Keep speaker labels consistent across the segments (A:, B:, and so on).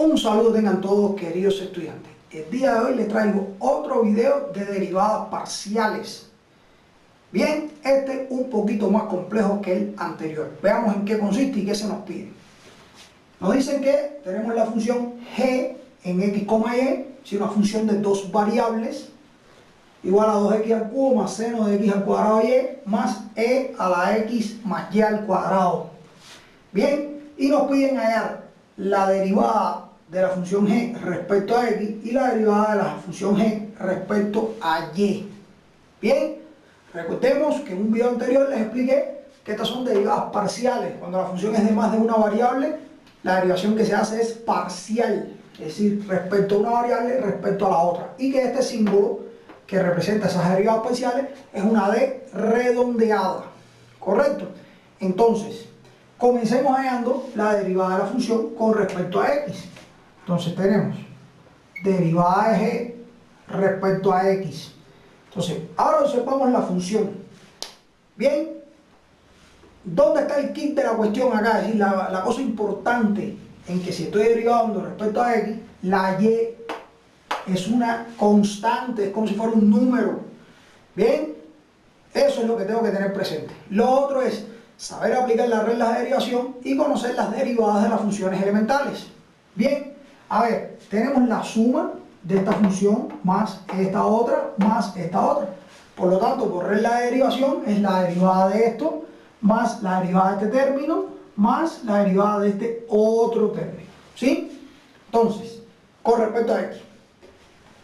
A: Un saludo tengan todos, queridos estudiantes. El día de hoy les traigo otro video de derivadas parciales. Bien, este un poquito más complejo que el anterior. Veamos en qué consiste y qué se nos pide. Nos dicen que tenemos la función g en x, y, si una función de dos variables, igual a 2x al cubo más seno de x al cuadrado y más e a la x más y al cuadrado. Bien, y nos piden hallar la derivada de la función g respecto a x y la derivada de la función g respecto a y. Bien, recordemos que en un video anterior les expliqué que estas son derivadas parciales. Cuando la función es de más de una variable, la derivación que se hace es parcial, es decir, respecto a una variable respecto a la otra. Y que este símbolo que representa esas derivadas parciales es una D redondeada, ¿correcto? Entonces, comencemos hallando la derivada de la función con respecto a x. Entonces tenemos derivada de g respecto a x. Entonces, ahora observamos la función. Bien, ¿dónde está el kit de la cuestión acá? Es decir, la cosa importante en que si estoy derivando respecto a x, la y es una constante, es como si fuera un número. Bien, eso es lo que tengo que tener presente. Lo otro es saber aplicar las reglas de derivación y conocer las derivadas de las funciones elementales. Bien, a ver, tenemos la suma de esta función más esta otra más esta otra. Por lo tanto, por regla de derivación es la derivada de esto más la derivada de este término más la derivada de este otro término. ¿Sí? Entonces, con respecto a x,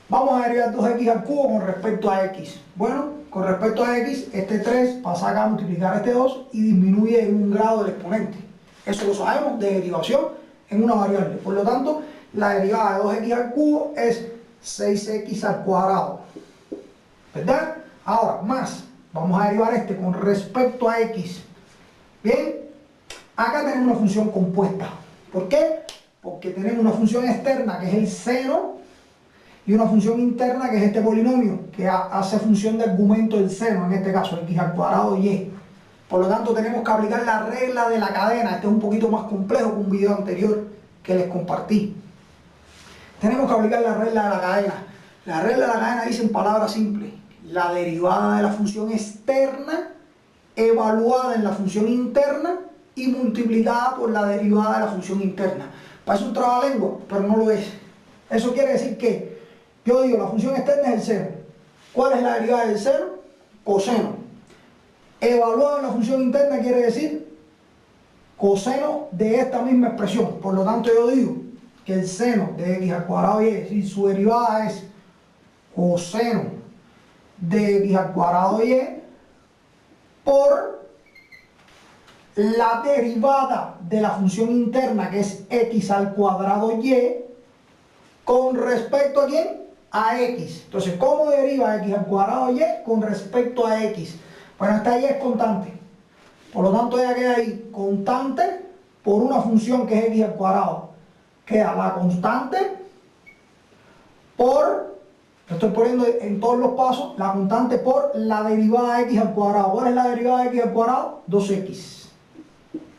A: vamos a derivar 2x al cubo con respecto a x. Bueno, con respecto a x, este 3 pasa acá a multiplicar a este 2 y disminuye en un grado del exponente. Eso lo sabemos de derivación en una variable. Por lo tanto, la derivada de 2x al cubo es 6x al cuadrado. ¿Verdad? Ahora, más, vamos a derivar este con respecto a x. Bien, acá tenemos una función compuesta. ¿Por qué? Porque tenemos una función externa que es el seno y una función interna que es este polinomio que hace función de argumento del seno, en este caso x al cuadrado y. Por lo tanto, tenemos que aplicar la regla de la cadena. Este es un poquito más complejo que un video anterior que les compartí. Tenemos que aplicar la regla de la cadena. La regla de la cadena dice en palabras simples: la derivada de la función externa evaluada en la función interna y multiplicada por la derivada de la función interna. Parece un trabalengua, pero no lo es. Eso quiere decir que yo digo, la función externa es el seno. ¿Cuál es la derivada del seno? Coseno. Evaluado en la función interna quiere decir coseno de esta misma expresión. Por lo tanto, yo digo que el seno de x al cuadrado y, es decir, su derivada es coseno de x al cuadrado y por la derivada de la función interna, que es x al cuadrado y, con respecto a ¿quién? A x. Entonces, ¿cómo deriva x al cuadrado y con respecto a x? Bueno, esta y es constante. Por lo tanto, ella queda ahí constante por una función que es x al cuadrado. Queda la constante por, lo estoy poniendo en todos los pasos, la constante por la derivada de x al cuadrado. ¿Cuál es la derivada de x al cuadrado? 2x.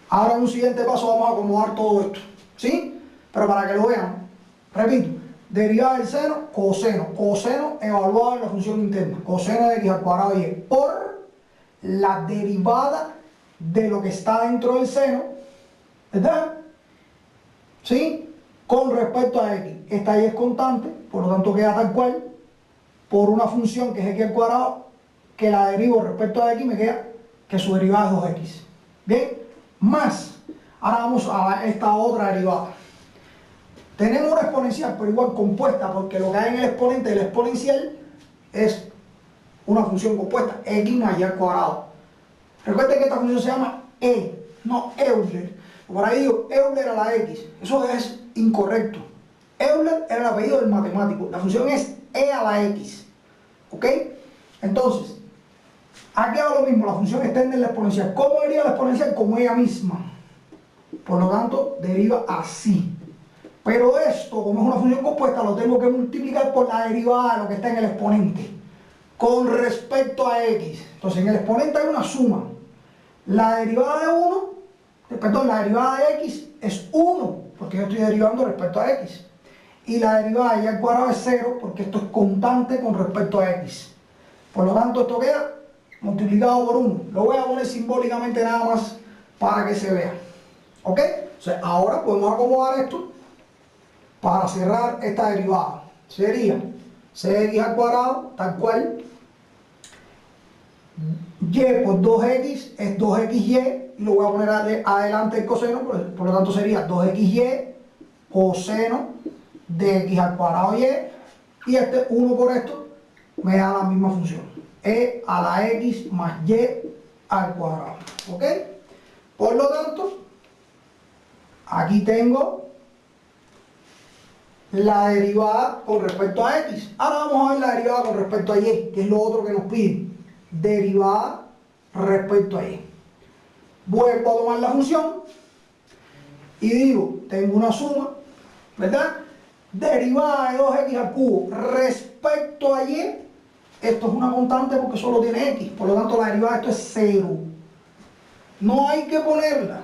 A: Ahora en un siguiente paso vamos a acomodar todo esto. ¿Sí? Pero para que lo vean, repito, derivada del seno, coseno. Coseno evaluado en la función interna. Coseno de x al cuadrado y por la derivada de lo que está dentro del seno, ¿verdad? ¿Sí? Con respecto a x. Esta y es constante, por lo tanto queda tal cual, por una función que es x al cuadrado, que la derivo respecto a x, me queda que su derivada es 2x. Bien, más, ahora vamos a esta otra derivada. Tenemos una exponencial, pero igual compuesta, porque lo que hay en el exponente del exponencial es una función compuesta, x más y al cuadrado. Recuerden que esta función se llama e, no Euler. Por ahí digo Euler a la x, eso es incorrecto. Euler era el apellido del matemático, la función es e a la x. ¿Ok? Entonces, aquí hago lo mismo, la función externa en la exponencial. ¿Cómo deriva la exponencial? Como ella misma. Por lo tanto, deriva así. Pero esto, como es una función compuesta, lo tengo que multiplicar por la derivada de lo que está en el exponente con respecto a x. Entonces, en el exponente hay una suma. La derivada de 1, perdón, la derivada de x es 1 porque yo estoy derivando respecto a x. Y la derivada de y al cuadrado es 0, porque esto es constante con respecto a x. Por lo tanto, esto queda multiplicado por 1. Lo voy a poner simbólicamente nada más para que se vea. ¿Ok? O sea, ahora podemos acomodar esto para cerrar esta derivada. Sería cx al cuadrado, tal cual. Y por 2x es 2xy, y lo voy a poner adelante el coseno, por lo tanto sería 2xy coseno de x al cuadrado y, y este 1 por esto me da la misma función, e a la x más y al cuadrado. ¿Ok? Por lo tanto, aquí tengo la derivada con respecto a x. Ahora vamos a ver la derivada con respecto a y, que es lo otro que nos piden. Derivada respecto a y. Vuelvo a tomar la función y digo, tengo una suma, ¿verdad? Derivada de 2x al cubo respecto a y. Esto es una constante porque solo tiene x, por lo tanto la derivada de esto es 0. No hay que ponerla,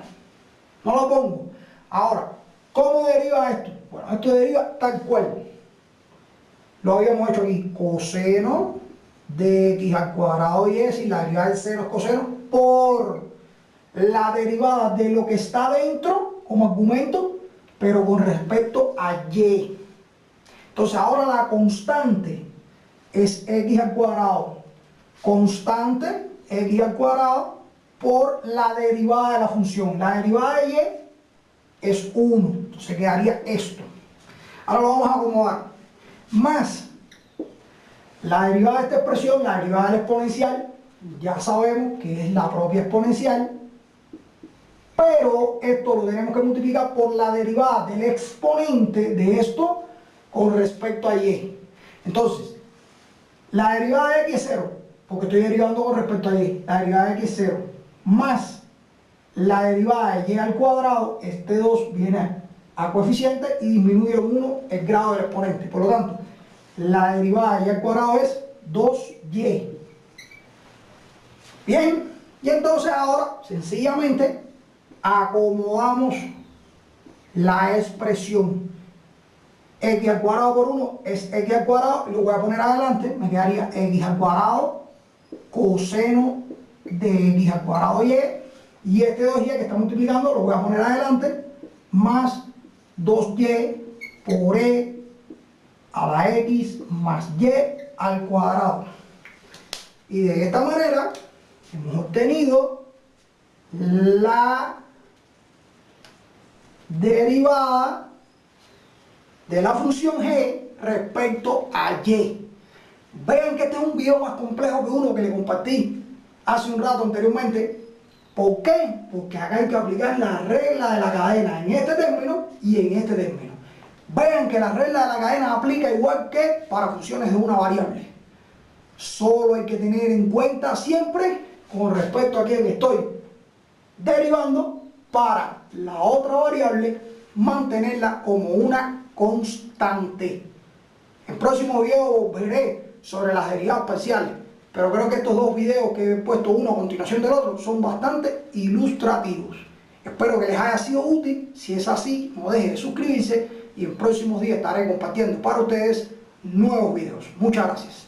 A: no la pongo. Ahora, ¿cómo deriva esto? Bueno, esto deriva tal cual. Lo habíamos hecho aquí, coseno de x al cuadrado y es, y la derivada del seno es coseno, por la derivada de lo que está dentro como argumento, pero con respecto a y. Entonces ahora la constante es x al cuadrado, constante x al cuadrado por la derivada de la función. La derivada de y es 1, entonces quedaría esto. Ahora lo vamos a acomodar. Más la derivada de esta expresión, la derivada del exponencial, ya sabemos que es la propia exponencial, pero esto lo tenemos que multiplicar por la derivada del exponente de esto con respecto a y. Entonces, la derivada de x es 0, porque estoy derivando con respecto a y. La derivada de x es 0, más la derivada de y al cuadrado, este 2 viene a coeficiente y disminuye 1 el grado del exponente. Por lo tanto, la derivada de y al cuadrado es 2y. Bien, y entonces ahora sencillamente acomodamos la expresión. X al cuadrado por 1 es x al cuadrado, y lo voy a poner adelante, me quedaría x al cuadrado coseno de x al cuadrado y este 2y que está multiplicando lo voy a poner adelante, más 2y por e a la x más y al cuadrado. Y de esta manera hemos obtenido la derivada de la función g respecto a y. Vean que este es un video más complejo que uno que le compartí hace un rato anteriormente. ¿Por qué? Porque acá hay que aplicar la regla de la cadena en este término y en este término. Vean que la regla de la cadena aplica igual que para funciones de una variable. Solo hay que tener en cuenta siempre con respecto a quien estoy derivando, para la otra variable mantenerla como una constante. En el próximo video veré sobre las derivadas parciales, pero creo que estos dos videos que he puesto uno a continuación del otro son bastante ilustrativos. Espero que les haya sido útil. Si es así, no dejen de suscribirse y en próximos días estaré compartiendo para ustedes nuevos videos. Muchas gracias.